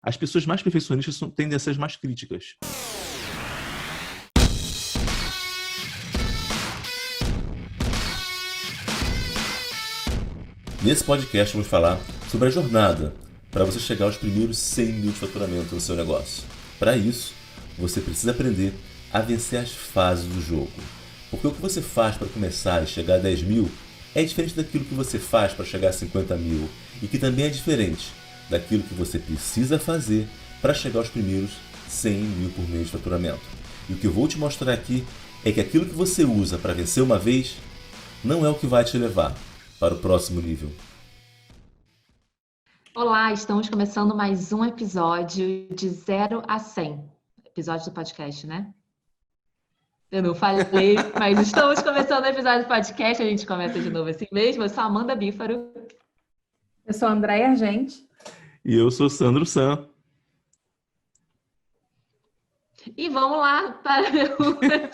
As pessoas mais perfeccionistas tendem a ser as mais críticas. Nesse podcast vamos falar sobre a jornada para você chegar aos primeiros 100 mil de faturamento no seu negócio. Para isso, você precisa aprender a vencer as fases do jogo. Porque o que você faz para começar e chegar a 10 mil é diferente daquilo que você faz para chegar a 50 mil e que também é diferente daquilo que você precisa fazer para chegar aos primeiros 100 mil por mês de faturamento. E o que eu vou te mostrar aqui é que aquilo que você usa para vencer uma vez não é o que vai te levar para o próximo nível. Olá, estamos começando mais um episódio de 0 a 100. Episódio do podcast, né? Eu não falei, mas estamos começando o episódio do podcast. A gente começa de novo assim mesmo. Eu sou a Amanda Bífaro. Eu sou a Andréia Argente. E eu sou Sandro San. E vamos lá para a pergunta.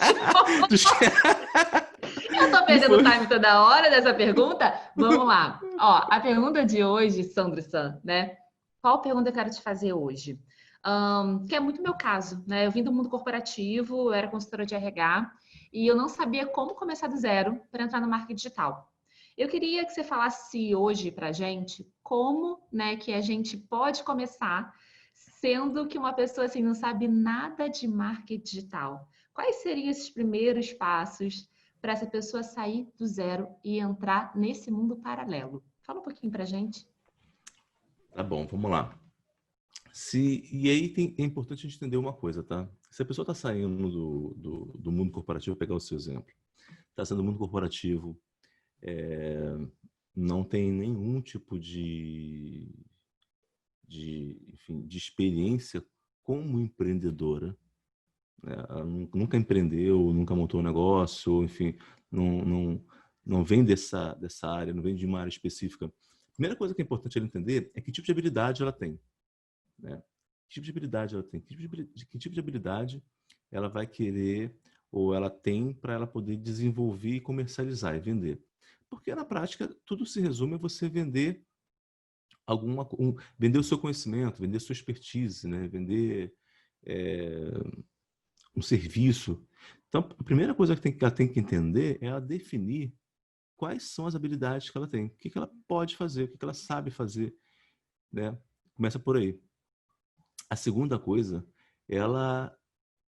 Eu tô perdendo o time toda hora dessa pergunta. Vamos lá. Ó, a pergunta de hoje, Sandro San, né? Qual pergunta eu quero te fazer hoje? Que é muito meu caso, né? Eu vim do mundo corporativo, eu era consultora de RH e eu não sabia como começar do zero para entrar no marketing digital. Eu queria que você falasse hoje pra gente como, né, que a gente pode começar, sendo que uma pessoa assim não sabe nada de marketing digital. Quais seriam esses primeiros passos para essa pessoa sair do zero e entrar nesse mundo paralelo? Fala um pouquinho pra gente. Tá bom, vamos lá. E aí é importante a gente entender uma coisa, tá? Se a pessoa está saindo do mundo corporativo, vou pegar o seu exemplo, está saindo do mundo corporativo, não tem nenhum tipo enfim, de experiência como empreendedora, né? Ela nunca empreendeu, nunca montou um negócio, ou, enfim, não vem dessa área, não vem de uma área específica. A primeira coisa que é importante ela entender é que tipo de habilidade ela tem, né? Que tipo de habilidade ela tem? Que tipo de habilidade ela vai querer ou ela tem para ela poder desenvolver e comercializar e vender? Porque na prática tudo se resume a você vender vender o seu conhecimento, vender sua expertise, né? Vender um serviço. Então, a primeira coisa que ela tem que entender é ela definir quais são as habilidades que ela tem, o que ela pode fazer, o que ela sabe fazer, né? Começa por aí. A segunda coisa é ela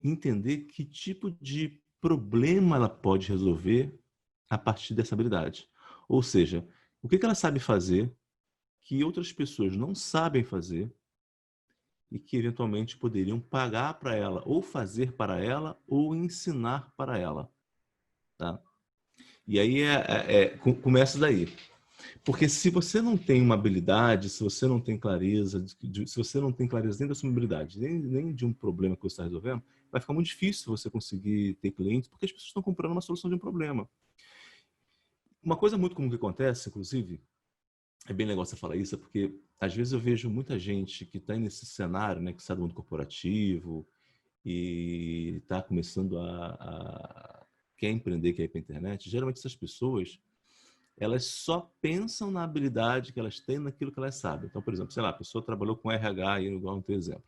entender que tipo de problema ela pode resolver a partir dessa habilidade. Ou seja, o que ela sabe fazer que outras pessoas não sabem fazer e que eventualmente poderiam pagar para ela, ou fazer para ela, ou ensinar para ela. Tá? E aí começa daí. Porque se você não tem uma habilidade, se você não tem clareza, se você não tem clareza nem da sua habilidade, nem de um problema que você está resolvendo, vai ficar muito difícil você conseguir ter clientes, porque as pessoas estão comprando uma solução de um problema. Uma coisa muito comum que acontece, inclusive, é bem legal você falar isso, porque às vezes eu vejo muita gente que está nesse cenário, né, que sai do mundo corporativo e está começando quer empreender, quer ir para a internet. Geralmente essas pessoas, elas só pensam na habilidade que elas têm, naquilo que elas sabem. Então, por exemplo, sei lá, a pessoa trabalhou com RH, igual no teu exemplo.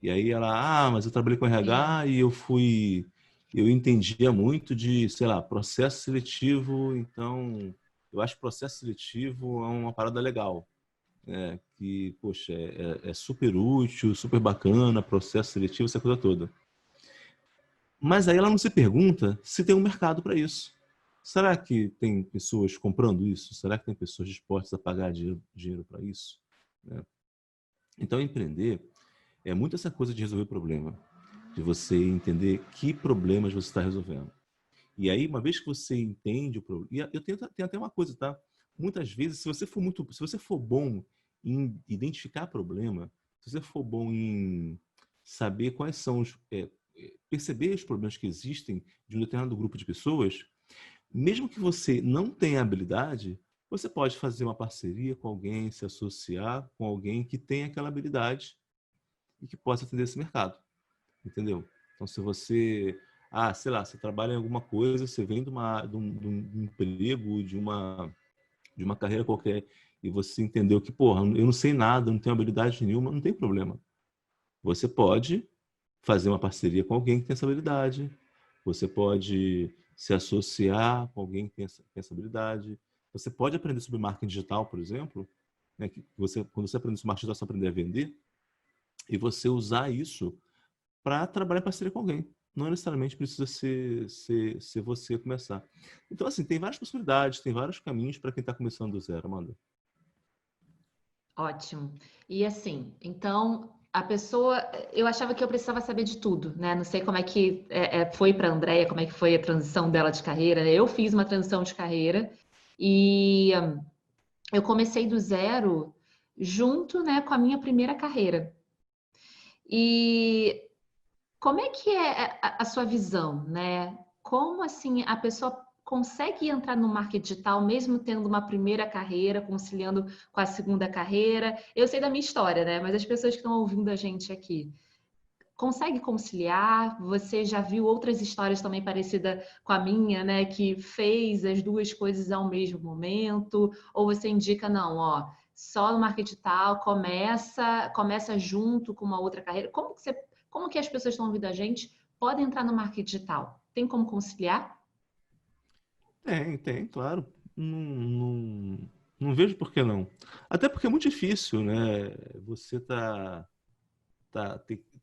E aí ela, mas eu trabalhei com RH e eu entendia muito de, sei lá, processo seletivo, então eu acho que processo seletivo é uma parada legal. Que, poxa, é super útil, super bacana, processo seletivo, essa coisa toda. Mas aí ela não se pergunta se tem um mercado para isso. Será que tem pessoas comprando isso? Será que tem pessoas dispostas a pagar dinheiro para isso? Então, empreender é muito essa coisa de resolver problema, de você entender que problemas você está resolvendo. E aí, uma vez que você entende o problema... E eu tenho até uma coisa, tá? Muitas vezes, se você for bom em identificar problema, se você for bom em saber quais são perceber os problemas que existem de um determinado grupo de pessoas, mesmo que você não tenha habilidade, você pode fazer uma parceria com alguém, se associar com alguém que tenha aquela habilidade e que possa atender esse mercado. Entendeu? Então, se você... sei lá, você trabalha em alguma coisa, você vem de um emprego, de uma carreira qualquer, e você entendeu que, porra, eu não sei nada, não tenho habilidade nenhuma, não tem problema. Você pode fazer uma parceria com alguém que tem essa habilidade. Você pode se associar com alguém que tem essa habilidade. Você pode aprender sobre marketing digital, por exemplo, né? Quando você aprende sobre marketing digital, você aprender a vender e você usar isso para trabalhar em parceria com alguém. Não necessariamente precisa ser você começar. Então, assim, tem várias possibilidades, tem vários caminhos para quem está começando do zero, Amanda. Ótimo. E assim, então a pessoa, eu achava que eu precisava saber de tudo, né? Não sei como é que foi para a Andrea, como é que foi a transição dela de carreira. Eu fiz uma transição de carreira e eu comecei do zero junto, né, com a minha primeira carreira. E como é que é a sua visão, né? Como assim a pessoa consegue entrar no marketing digital mesmo tendo uma primeira carreira, conciliando com a segunda carreira? Eu sei da minha história, né? Mas as pessoas que estão ouvindo a gente aqui, consegue conciliar? Você já viu outras histórias também parecidas com a minha, né? Que fez as duas coisas ao mesmo momento? Ou você indica, não, ó, só no marketing digital, começa junto com uma outra carreira? Como que as pessoas que estão ouvindo a gente podem entrar no marketing digital? Tem como conciliar? Tem, claro. Não vejo por que não. Até porque é muito difícil, né? Você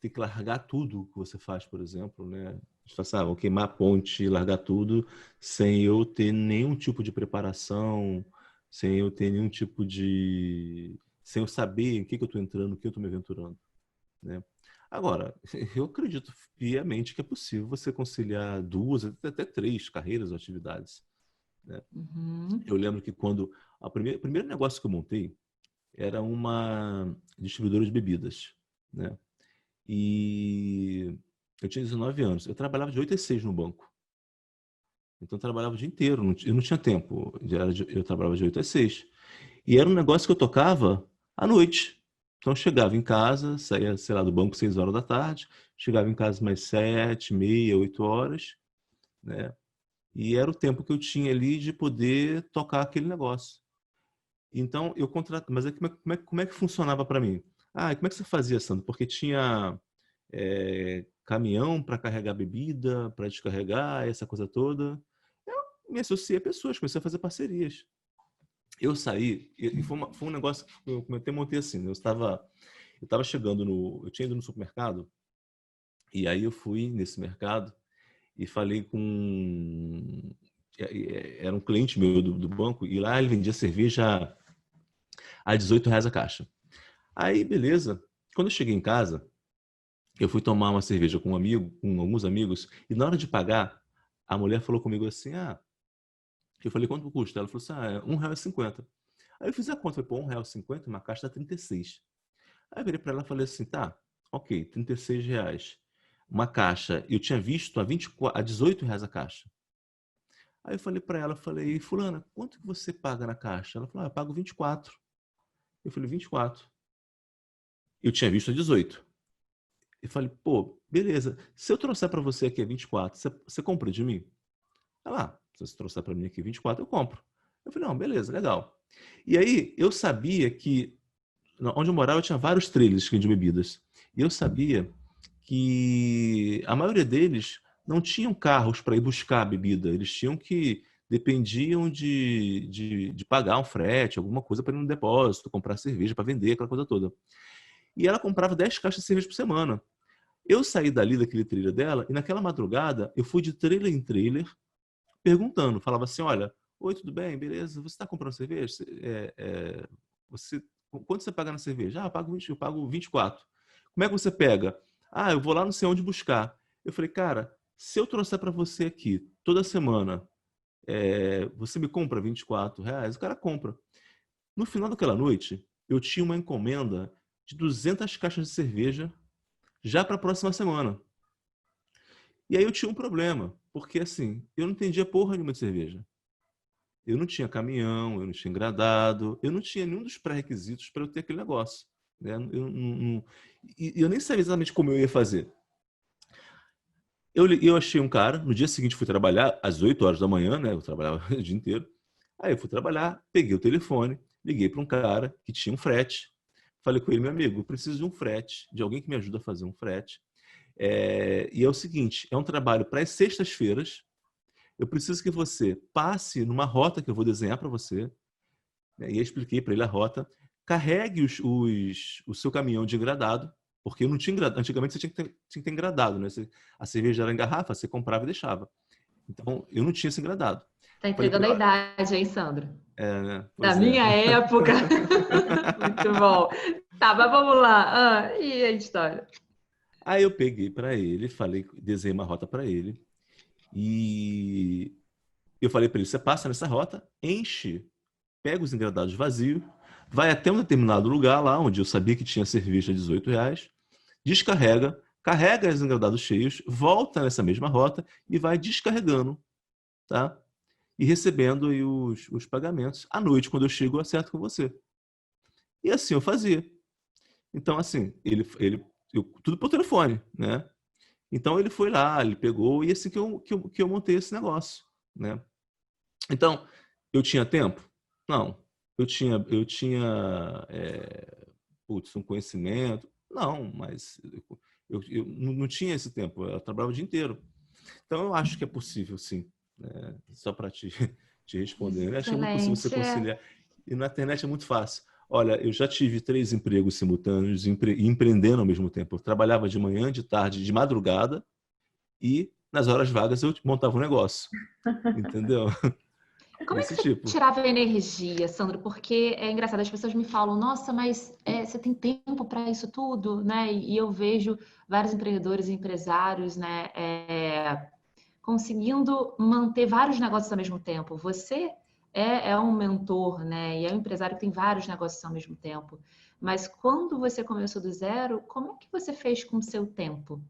tem que largar tudo que você faz, por exemplo, né? Você fala assim, vou queimar a ponte, largar tudo, sem eu ter nenhum tipo de preparação, sem eu ter nenhum tipo de... sem eu saber em que eu estou entrando, o que eu estou me aventurando, né? Agora, eu acredito piamente que é possível você conciliar duas, até três carreiras ou atividades, né? Uhum. Eu lembro que quando... O primeiro negócio que eu montei era uma distribuidora de bebidas, né? E eu tinha 19 anos. Eu trabalhava de 8 às 6 no banco. Então eu trabalhava o dia inteiro. Eu não tinha tempo. Eu trabalhava de 8 às 6. E era um negócio que eu tocava à noite. Então eu chegava em casa, saía, sei lá, do banco 6 horas da tarde. Chegava em casa mais 7, meia, 8 horas, né? E era o tempo que eu tinha ali de poder tocar aquele negócio. Então eu contratava. Mas aí, como é que funcionava para mim? Como é que você fazia, Sandro? Porque tinha caminhão para carregar bebida, para descarregar, essa coisa toda. Eu me associei a pessoas, comecei a fazer parcerias. Eu saí, e foi um negócio que eu até montei assim, né? Eu estava chegando eu tinha ido no supermercado, e aí eu fui nesse mercado e falei era um cliente meu do banco, e lá ele vendia cerveja a R$ 18 a caixa. Aí, beleza. Quando eu cheguei em casa, eu fui tomar uma cerveja com com alguns amigos, e na hora de pagar, a mulher falou comigo assim, eu falei, quanto custa? Ela falou assim, é R$ 1,50. Aí eu fiz a conta, falei, pô, R$ 1,50, uma caixa dá 36. Aí eu virei pra ela e falei assim, tá, ok, R$ 36. Uma caixa, eu tinha visto a R$ 18 a caixa. Aí eu falei pra ela, falei, fulana, quanto que você paga na caixa? Ela falou, eu pago 24. Eu falei, 24. Eu tinha visto a 18. Eu falei, pô, beleza. Se eu trouxer para você aqui a 24, você compra de mim? Ela, se você trouxer para mim aqui 24, eu compro. Eu falei, não, beleza, legal. E aí, eu sabia que, onde eu morava, tinha vários trailers de bebidas. E eu sabia que a maioria deles não tinham carros para ir buscar a bebida. Eles dependiam de pagar um frete, alguma coisa para ir no depósito, comprar cerveja para vender, aquela coisa toda. E ela comprava 10 caixas de cerveja por semana. Eu saí dali daquele trailer dela e naquela madrugada eu fui de trailer em trailer perguntando. Falava assim, olha, oi, tudo bem? Beleza? Você está comprando cerveja? Quanto você paga na cerveja? Eu pago 24. Como é que você pega? Eu vou lá não sei onde buscar. Eu falei, cara, se eu trouxer para você aqui toda semana, você me compra R$ 24? O cara compra. No final daquela noite, eu tinha uma encomenda de 200 caixas de cerveja já para a próxima semana. E aí eu tinha um problema, porque assim, eu não entendia porra nenhuma de cerveja. Eu não tinha caminhão, eu não tinha engradado, eu não tinha nenhum dos pré-requisitos para eu ter aquele negócio, né? Eu nem sabia exatamente como eu ia fazer. Eu achei um cara, no dia seguinte fui trabalhar, às 8 horas da manhã, né? Eu trabalhava o dia inteiro. Aí eu fui trabalhar, peguei o telefone, liguei para um cara que tinha um frete. falei com ele, meu amigo, eu preciso de um frete, de alguém que me ajude a fazer um frete. E é o seguinte, é um trabalho para as sextas-feiras. Eu preciso que você passe numa rota que eu vou desenhar para você. E eu expliquei para ele a rota. Carregue o seu caminhão de engradado, porque eu não tinha engradado. Antigamente você tinha que ter engradado, né? A cerveja era em garrafa, você comprava e deixava. Então, eu não tinha esse engradado. Tá entregando a idade, hein, Sandro? Né? Da minha época. Muito bom. Tá, mas vamos lá. E a história? Aí eu peguei para ele, desenhei uma rota para ele. E eu falei para ele, você passa nessa rota, enche, pega os engradados vazios, vai até um determinado lugar lá, onde eu sabia que tinha cerveja a R$18, descarrega, carrega os engradados cheios, volta nessa mesma rota e vai descarregando, tá? E recebendo aí os pagamentos. À noite, quando eu chego, eu acerto com você. E assim eu fazia. Então, assim, tudo por telefone, né? Então, ele foi lá, ele pegou, e assim que eu montei esse negócio, né? Então, eu tinha tempo? Não. Eu tinha um conhecimento? Não, mas eu não tinha esse tempo, eu trabalhava o dia inteiro. Então, eu acho que é possível, sim. Só para te responder. Eu acho que é muito possível você conciliar. E na internet é muito fácil. Olha, eu já tive 3 empregos simultâneos e empreendendo ao mesmo tempo. Eu trabalhava de manhã, de tarde, de madrugada e nas horas vagas eu montava um negócio. Entendeu? Como é que você tirava a energia, Sandro? Porque é engraçado, as pessoas me falam, nossa, mas você tem tempo para isso tudo, né? E eu vejo vários empreendedores e empresários, né, conseguindo manter vários negócios ao mesmo tempo. Você é um mentor, né? E é um empresário que tem vários negócios ao mesmo tempo. Mas quando você começou do zero, como é que você fez com o seu tempo?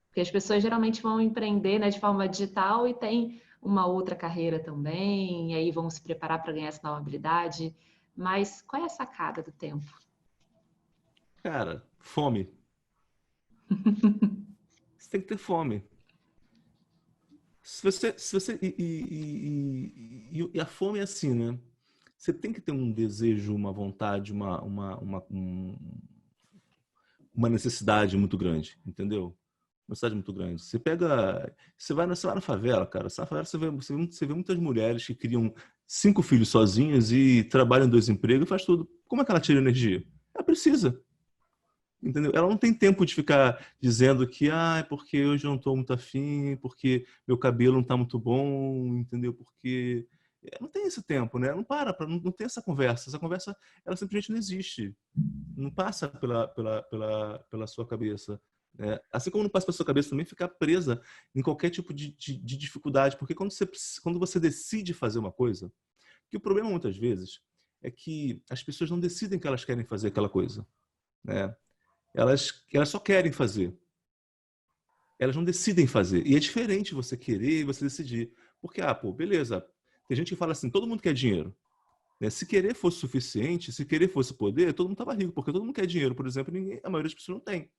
Porque as pessoas geralmente vão empreender, né, de forma digital e tem uma outra carreira também, e aí vão se preparar para ganhar essa nova habilidade. Mas qual é a sacada do tempo? Cara, fome. Você tem que ter fome. E a fome é assim, né? Você tem que ter um desejo, uma vontade, uma necessidade muito grande, entendeu? Uma necessidade muito grande. Você vai na favela, cara. Na favela você vê muitas mulheres que criam 5 filhos sozinhas e trabalham 2 empregos e faz tudo. Como é que ela tira energia? Ela precisa. Entendeu? Ela não tem tempo de ficar dizendo que porque hoje eu não estou muito afim, porque meu cabelo não está muito bom, entendeu? Porque não tem esse tempo, né? Não tem essa conversa. Essa conversa, ela simplesmente não existe. Não passa pela sua cabeça. Né? Assim como não passa pela sua cabeça também ficar presa em qualquer tipo de dificuldade. Porque quando você decide fazer uma coisa, que o problema muitas vezes é que as pessoas não decidem que elas querem fazer aquela coisa. Né? Elas só querem fazer. Elas não decidem fazer. E é diferente você querer e você decidir. Porque, beleza. Tem gente que fala assim, todo mundo quer dinheiro. Né? Se querer fosse suficiente, se querer fosse poder, todo mundo estava rico. Porque todo mundo quer dinheiro, por exemplo, a maioria das pessoas não tem.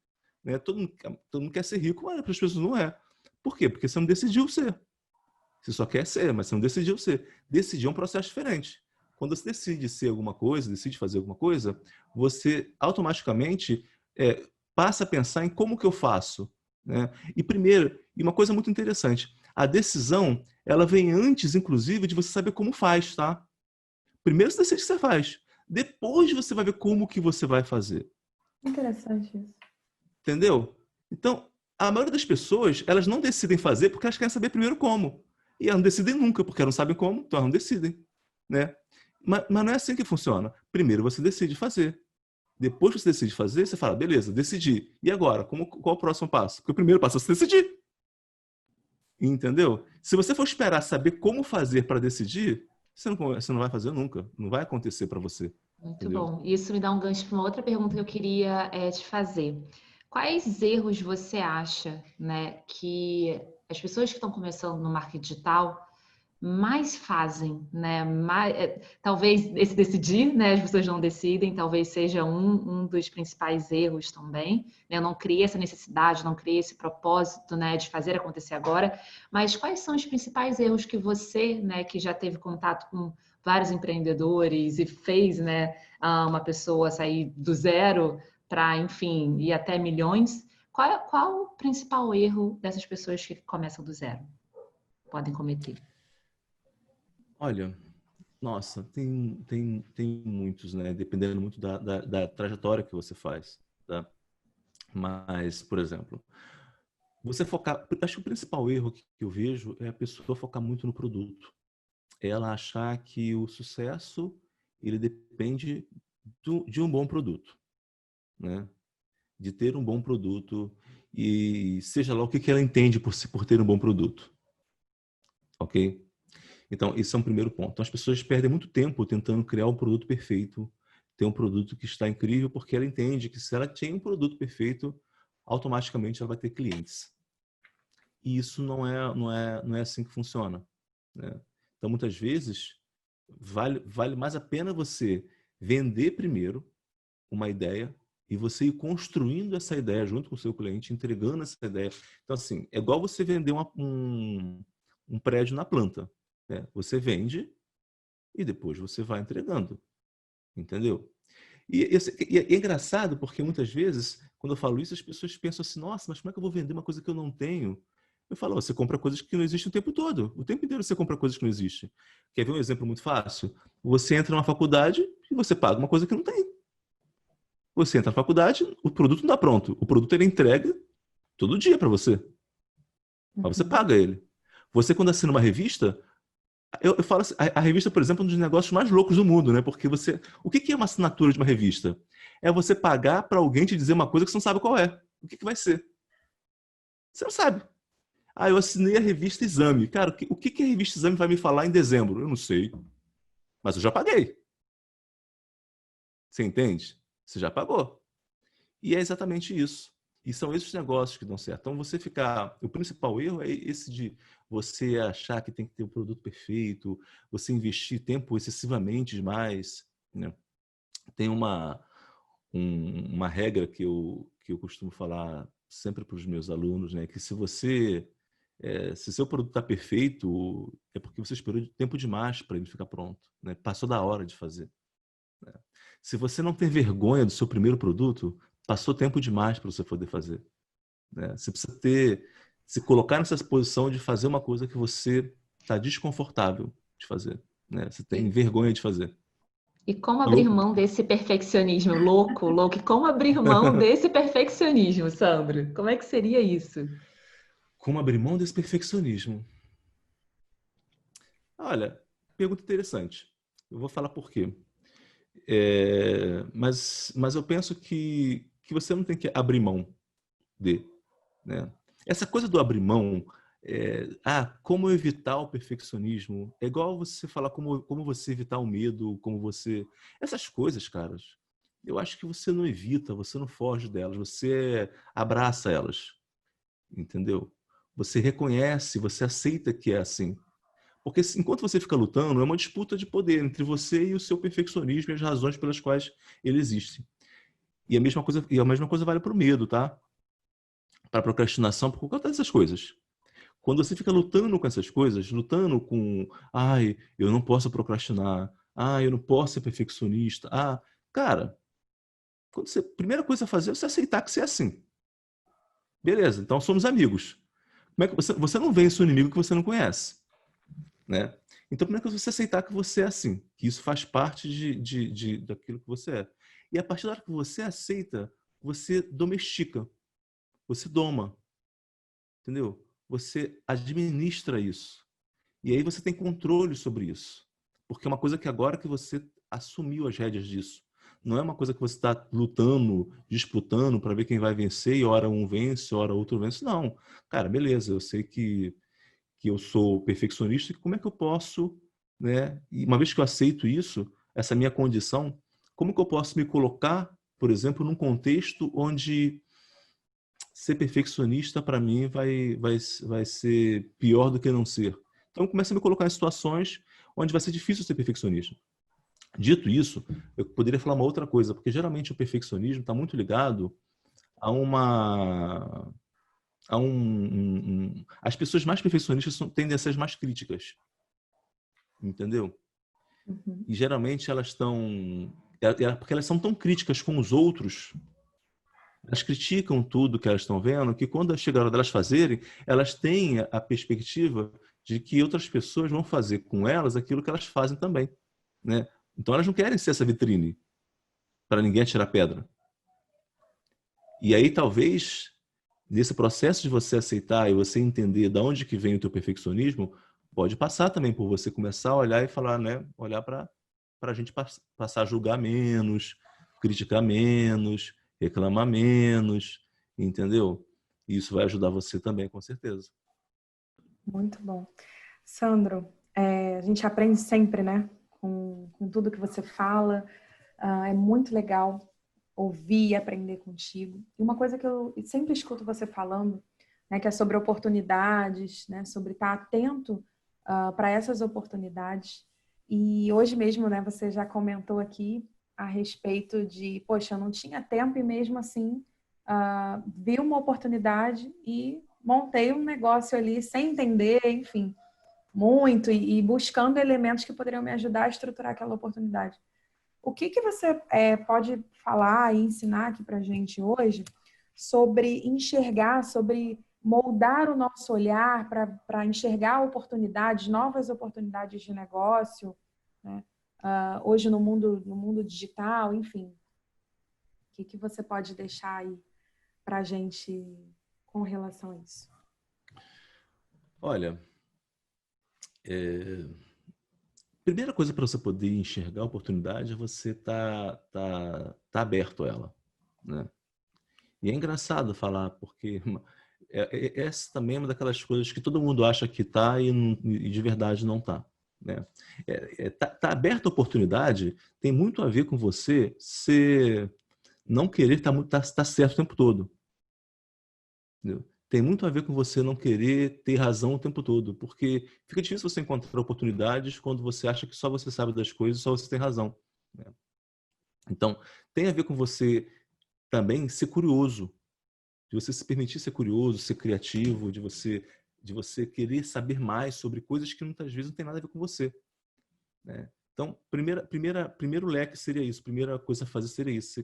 Né? Todo mundo quer ser rico, mas para as pessoas não é. Por quê? Porque você não decidiu ser. Você só quer ser, mas você não decidiu ser. Decidir é um processo diferente. Quando você decide ser alguma coisa, decide fazer alguma coisa, você automaticamente passa a pensar em como que eu faço. Né? E uma coisa muito interessante, a decisão, ela vem antes, inclusive, de você saber como faz, tá? Primeiro você decide o que você faz. Depois você vai ver como que você vai fazer. Interessante isso. Entendeu? Então, a maioria das pessoas, elas não decidem fazer porque elas querem saber primeiro como. E elas não decidem nunca, porque elas não sabem como, então elas não decidem. Né? Mas não é assim que funciona. Primeiro você decide fazer. Depois que você decide fazer, você fala, beleza, decidi. E agora? Qual é o próximo passo? Porque o primeiro passo é você decidir. Entendeu? Se você for esperar saber como fazer para decidir, você não vai fazer nunca. Não vai acontecer para você. Muito entendeu? bom. Isso me dá um gancho para uma outra pergunta que eu queria te fazer. Quais erros você acha, né, que as pessoas que estão começando no marketing digital mais fazem, né? Talvez esse decidir, né? As pessoas não decidem, talvez seja um dos principais erros também. Né? Eu não criei essa necessidade, não criei esse propósito, né, de fazer acontecer agora. Mas quais são os principais erros que você, né, que já teve contato com vários empreendedores e fez, né, uma pessoa sair do zero para, enfim, ir até milhões. Qual o principal erro dessas pessoas que começam do zero? Podem cometer? Olha, nossa, tem muitos, né? Dependendo muito da trajetória que você faz, tá? Mas, por exemplo, você focar... Acho que o principal erro que eu vejo é a pessoa focar muito no produto. Ela achar que o sucesso, ele depende de um bom produto, né? De ter um bom produto e seja lá o que ela entende por ter um bom produto, ok? Então, esse é um primeiro ponto. Então, as pessoas perdem muito tempo tentando criar um produto perfeito, ter um produto que está incrível, porque ela entende que se ela tem um produto perfeito, automaticamente ela vai ter clientes. E isso não é assim que funciona, né? Então, muitas vezes, vale mais a pena você vender primeiro uma ideia e você ir construindo essa ideia junto com o seu cliente, entregando essa ideia. Então, assim, é igual você vender um prédio na planta, né? Você vende e depois você vai entregando, entendeu? E é engraçado porque muitas vezes, quando eu falo isso, as pessoas pensam assim, nossa, mas como é que eu vou vender uma coisa que eu não tenho? Eu falo, você compra coisas que não existem o tempo todo. O tempo inteiro você compra coisas que não existem. Quer ver um exemplo muito fácil? Você entra numa faculdade e você paga uma coisa que não tem. Você entra na faculdade, o produto não está pronto. O produto ele entrega todo dia para você. Mas você paga ele. Você, quando assina uma revista, eu falo assim, a revista, por exemplo, é um dos negócios mais loucos do mundo, né? Porque você. O que é uma assinatura de uma revista? É você pagar para alguém te dizer uma coisa que você não sabe qual é. O que vai ser? Você não sabe. Ah, eu assinei a revista Exame. Cara, o que a revista Exame vai me falar em dezembro? Eu não sei. Mas eu já paguei. Você entende? Você já pagou. E é exatamente isso. E são esses negócios que dão certo. Então, você ficar... O principal erro é esse de você achar que tem que ter o produto perfeito, você investir tempo excessivamente demais, né? Tem uma regra que eu costumo falar sempre para os meus alunos, né? Que se seu produto está perfeito, é porque você esperou tempo demais para ele ficar pronto, né? Passou da hora de fazer, né? Se você não tem vergonha do seu primeiro produto, passou tempo demais para você poder fazer, né? Você precisa se colocar nessa posição de fazer uma coisa que você está desconfortável de fazer, né? Você tem E, vergonha de fazer. e como abrir Alô? mão desse perfeccionismo louco, louco? E como abrir mão desse perfeccionismo, Sandro? Como é que seria isso? Como abrir mão desse perfeccionismo? Olha, pergunta interessante. Eu vou falar por quê. Mas eu penso que você não tem que abrir mão de, né? Essa coisa do abrir mão, como evitar o perfeccionismo, é igual você falar como você evitar o medo, como você... Essas coisas, caras, eu acho que você não evita, você não foge delas, você abraça elas, entendeu? Você reconhece, você aceita que é assim. Porque enquanto você fica lutando, é uma disputa de poder entre você e o seu perfeccionismo e as razões pelas quais ele existe. E a mesma coisa vale para o medo, tá? Para a procrastinação, por conta dessas coisas. Quando você fica lutando com essas coisas, lutando com, ai, eu não posso procrastinar, ai, eu não posso ser perfeccionista, cara, primeira coisa a fazer é você aceitar que você é assim. Beleza, então somos amigos. Como é que você não vence o inimigo que você não conhece, né? Então, primeiro que você aceitar que você é assim, que isso faz parte daquilo que você é. E a partir da hora que você aceita, você domestica, você doma, entendeu? Você administra isso. E aí você tem controle sobre isso. Porque é uma coisa que agora que você assumiu as rédeas disso. Não é uma coisa que você está lutando, disputando para ver quem vai vencer e hora um vence, hora outro vence. Não. Cara, beleza, eu sei que eu sou perfeccionista, como é que eu posso, né? E uma vez que eu aceito isso, essa minha condição, como que eu posso me colocar, por exemplo, num contexto onde ser perfeccionista para mim vai ser pior do que não ser? Então, eu começo a me colocar em situações onde vai ser difícil ser perfeccionista. Dito isso, eu poderia falar uma outra coisa, porque geralmente o perfeccionismo está muito ligado a uma as pessoas mais perfeccionistas tendem a ser as mais críticas, entendeu? Uhum. E geralmente elas estão... Porque elas são tão críticas com os outros, elas criticam tudo que elas estão vendo, que quando chega a hora delas fazerem, elas têm a perspectiva de que outras pessoas vão fazer com elas aquilo que elas fazem também, né? Então elas não querem ser essa vitrine para ninguém atirar pedra. E aí talvez, nesse processo de você aceitar e você entender de onde que vem o teu perfeccionismo, pode passar também por você começar a olhar e falar, né? Olhar para a gente passar a julgar menos, criticar menos, reclamar menos, entendeu? E isso vai ajudar você também, com certeza. Muito bom. Sandro, a gente aprende sempre, né? Com tudo que você fala. É muito legal ouvir e aprender contigo. E uma coisa que eu sempre escuto você falando, né, que é sobre oportunidades, né, sobre estar atento para essas oportunidades. E hoje mesmo, né, você já comentou aqui a respeito de, poxa, eu não tinha tempo e mesmo assim vi uma oportunidade e montei um negócio ali sem entender, enfim, muito e buscando elementos que poderiam me ajudar a estruturar aquela oportunidade. O que você pode falar e ensinar aqui para a gente hoje sobre enxergar, sobre moldar o nosso olhar para enxergar oportunidades, novas oportunidades de negócio, né? Hoje no mundo digital, enfim. O que você pode deixar aí para a gente com relação a isso? Olha, primeira coisa para você poder enxergar a oportunidade é você tá aberto a ela, né? E é engraçado falar, porque essa também é uma daquelas coisas que todo mundo acha que tá e de verdade não tá, né? Tá aberto a oportunidade tem muito a ver com você não querer tá certo o tempo todo, entendeu? Tem muito a ver com você não querer ter razão o tempo todo, porque fica difícil você encontrar oportunidades quando você acha que só você sabe das coisas, só você tem razão, né? Então, tem a ver com você também ser curioso, de você se permitir ser curioso, ser criativo, de você querer saber mais sobre coisas que muitas vezes não tem nada a ver com você, né? Então, primeiro leque seria isso, primeira coisa a fazer seria isso,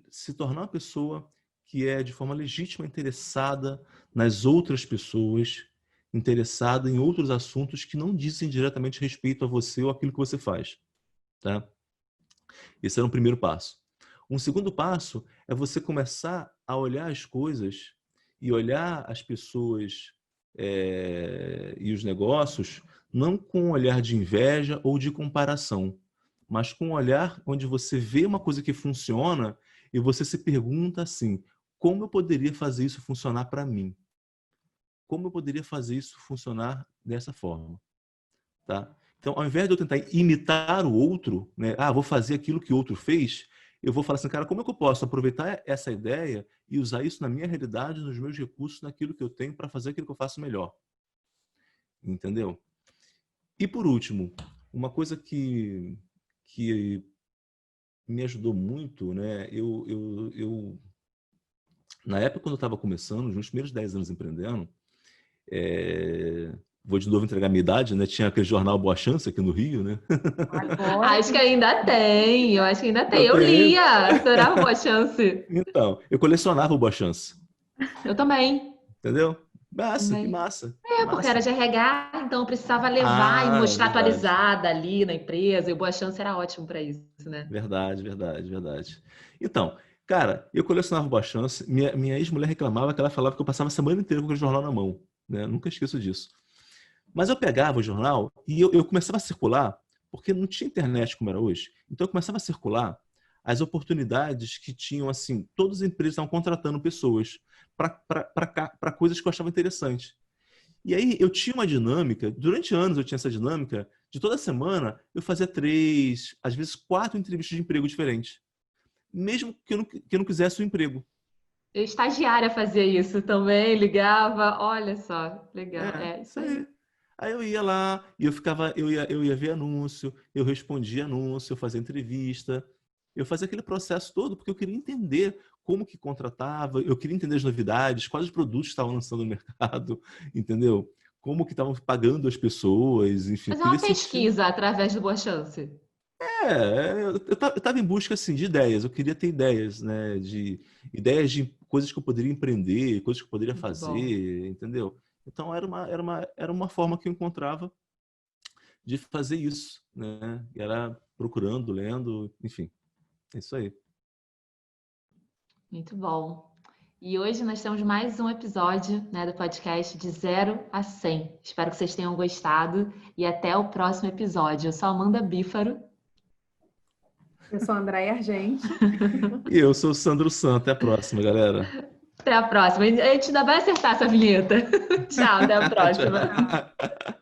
se tornar uma pessoa que é de forma legítima interessada nas outras pessoas, interessada em outros assuntos que não dizem diretamente respeito a você ou aquilo que você faz, tá? Esse era um primeiro passo. Um segundo passo é você começar a olhar as coisas e olhar as pessoas e os negócios não com um olhar de inveja ou de comparação, mas com um olhar onde você vê uma coisa que funciona e você se pergunta assim, como eu poderia fazer isso funcionar para mim? Como eu poderia fazer isso funcionar dessa forma? Tá? Então, ao invés de eu tentar imitar o outro, né? Vou fazer aquilo que o outro fez, eu vou falar assim, cara, como é que eu posso aproveitar essa ideia e usar isso na minha realidade, nos meus recursos, naquilo que eu tenho para fazer aquilo que eu faço melhor? Entendeu? E por último, uma coisa que me ajudou muito, né? Na época, quando eu estava começando, nos meus primeiros 10 anos empreendendo, vou de novo entregar a minha idade, né? Tinha aquele jornal Boa Chance aqui no Rio, né? Agora, Acho que ainda tem, eu acho que ainda tem. Eu Eu tenho. lia, adorava Boa Chance. Então, eu colecionava o Boa Chance, Eu também, entendeu? Massa, que também. massa, que Porque era massa. de RH, então eu precisava levar e mostrar Verdade. atualizada ali na empresa, e o Boa Chance era ótimo para isso, né? Verdade, verdade, verdade. Então, cara, eu colecionava Boa Chance. Minha ex-mulher reclamava que ela falava que eu passava a semana inteira com aquele jornal na mão, né? Nunca esqueço disso. Mas eu pegava o jornal e eu começava a circular, porque não tinha internet como era hoje. Então eu começava a circular as oportunidades que tinham, assim, todas as empresas estavam contratando pessoas para coisas que eu achava interessante. E aí eu tinha uma dinâmica, durante anos eu tinha essa dinâmica, de toda semana eu fazia 3, às vezes 4 entrevistas de emprego diferentes. Mesmo que eu não quisesse o emprego. Eu estagiária fazia isso também, ligava, olha só, legal, é isso Isso aí. aí. Aí eu ia lá e eu ia ver anúncio, eu respondia anúncio, eu fazia entrevista, eu fazia aquele processo todo porque eu queria entender como que contratava, eu queria entender as novidades, quais os produtos estavam lançando no mercado, entendeu? como que estavam pagando as pessoas, enfim. Fazer uma pesquisa através do Boa Chance. Eu estava em busca assim, de ideias, eu queria ter ideias, né? De ideias de coisas que eu poderia empreender, coisas que eu poderia Muito fazer, entendeu? Então era uma forma que eu encontrava de fazer isso, né? Era procurando, lendo, enfim. É isso aí. Muito bom. E hoje nós temos mais um episódio, né, do podcast de 0 a 100. Espero que vocês tenham gostado e até o próximo episódio. Eu sou Amanda Bífaro. Eu sou a Andréia Argente. E eu sou o Sandro Santos. Até a próxima, galera. Até a próxima. A gente ainda vai acertar essa vinheta. Tchau, até a próxima. Tchau.